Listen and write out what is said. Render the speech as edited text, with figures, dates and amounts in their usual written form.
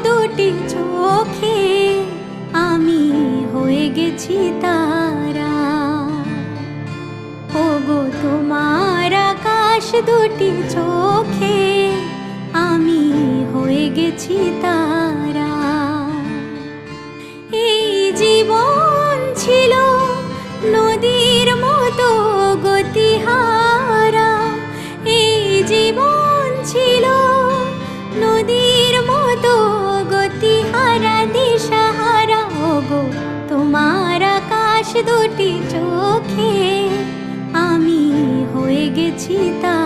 দুটি চোখে আমি হয়ে গেছি তারা। ওগো তোমার আকাশ দুটি চোখে আমি হয়ে গেছি তারা। এই জীবন ছিল নদীর মতো গতিহারা, এই জীবন ছিল নদীর মতো গতিহারা দিশাহারা। ওগো তোমার আকাশ দুটি চোখে আমি হয়ে গেছি তারা।